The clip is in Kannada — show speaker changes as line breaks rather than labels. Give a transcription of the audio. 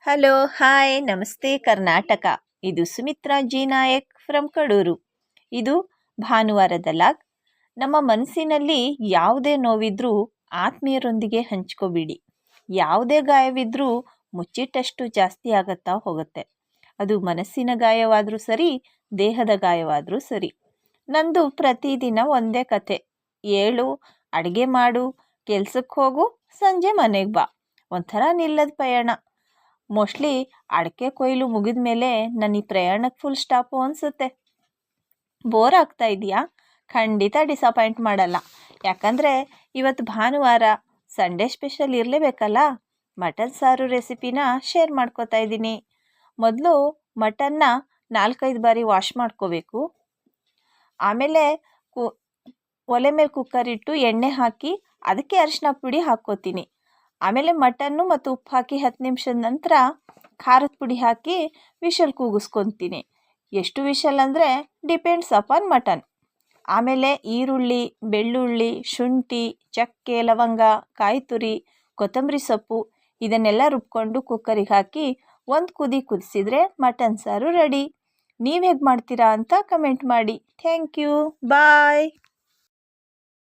ಹಲೋ ಹಾಯ್ ನಮಸ್ತೆ ಕರ್ನಾಟಕ. ಇದು ಸುಮಿತ್ರಾ ಜಿ ನಾಯಕ್ ಫ್ರಮ್ ಕಡೂರು. ಇದು ಭಾನುವಾರದ ಲಾಗ್. ನಮ್ಮ ಮನಸ್ಸಿನಲ್ಲಿ ಯಾವುದೇ ನೋವಿದ್ರೂ ಆತ್ಮೀಯರೊಂದಿಗೆ ಹಂಚ್ಕೋಬಿಡಿ. ಯಾವುದೇ ಗಾಯವಿದ್ರೂ ಮುಚ್ಚಿಟ್ಟಷ್ಟು ಜಾಸ್ತಿ ಆಗತ್ತಾ ಹೋಗುತ್ತೆ. ಅದು ಮನಸ್ಸಿನ ಗಾಯವಾದರೂ ಸರಿ, ದೇಹದ ಗಾಯವಾದರೂ ಸರಿ. ನಂದು ಪ್ರತಿದಿನ ಒಂದೇ ಕತೆ. ಏಳು, ಅಡುಗೆ ಮಾಡು, ಕೆಲ್ಸಕ್ಕೆ ಹೋಗು, ಸಂಜೆ ಮನೆಗೆ ಬಾ. ಒಂಥರ ನಿಲ್ಲದ ಪಯಣ. ಮೋಸ್ಟ್ಲಿ ಅಡಿಕೆ ಕೊಯ್ಲು ಮುಗಿದ ಮೇಲೆ ನನ್ನ ಈ ಪ್ರಯಾಣಕ್ಕೆ ಫುಲ್ ಸ್ಟಾಪು ಅನಿಸುತ್ತೆ. ಬೋರ್ ಆಗ್ತಾ ಇದೆಯಾ? ಖಂಡಿತ ಡಿಸಪಾಯಿಂಟ್ ಮಾಡಲ್ಲ. ಯಾಕಂದರೆ ಇವತ್ತು ಭಾನುವಾರ, ಸಂಡೇ ಸ್ಪೆಷಲ್ ಇರಲೇಬೇಕಲ್ಲ. ಮಟನ್ ಸಾರು ರೆಸಿಪಿನ ಶೇರ್ ಮಾಡ್ಕೋತಾ ಇದ್ದೀನಿ. ಮೊದಲು ಮಟನ್ನ 4-5 ಬಾರಿ ವಾಶ್ ಮಾಡ್ಕೋಬೇಕು. ಆಮೇಲೆ ಒಲೆ ಮೇಲೆ ಕುಕ್ಕರ್ ಇಟ್ಟು ಎಣ್ಣೆ ಹಾಕಿ ಅದಕ್ಕೆ ಅರಿಶಿನ ಪುಡಿ ಹಾಕ್ಕೋತೀನಿ. ಆಮೇಲೆ ಮಟನ್ನು ಮತ್ತು ಉಪ್ಪು ಹಾಕಿ 10 ನಿಮಿಷದ ನಂತರ ಖಾರದ ಪುಡಿ ಹಾಕಿ ವಿಷಲ್ ಕೂಗಿಸ್ಕೊತೀನಿ. ಎಷ್ಟು ವಿಷಲ್ ಅಂದರೆ ಡಿಪೆಂಡ್ಸ್ ಅಪಾನ್ ಮಟನ್. ಆಮೇಲೆ ಈರುಳ್ಳಿ, ಬೆಳ್ಳುಳ್ಳಿ, ಶುಂಠಿ, ಚಕ್ಕೆ, ಲವಂಗ, ಕಾಯಿ ತುರಿ, ಕೊತ್ತಂಬರಿ ಸೊಪ್ಪು ಇದನ್ನೆಲ್ಲ ರುಬ್ಕೊಂಡು ಕುಕ್ಕರಿಗೆ ಹಾಕಿ ಒಂದು ಕುದಿಸಿದ್ರೆ ಮಟನ್ ಸಾರು ರೆಡಿ. ನೀವು ಹೇಗೆ ಮಾಡ್ತೀರಾ ಅಂತ ಕಮೆಂಟ್ ಮಾಡಿ. Thank you, bye.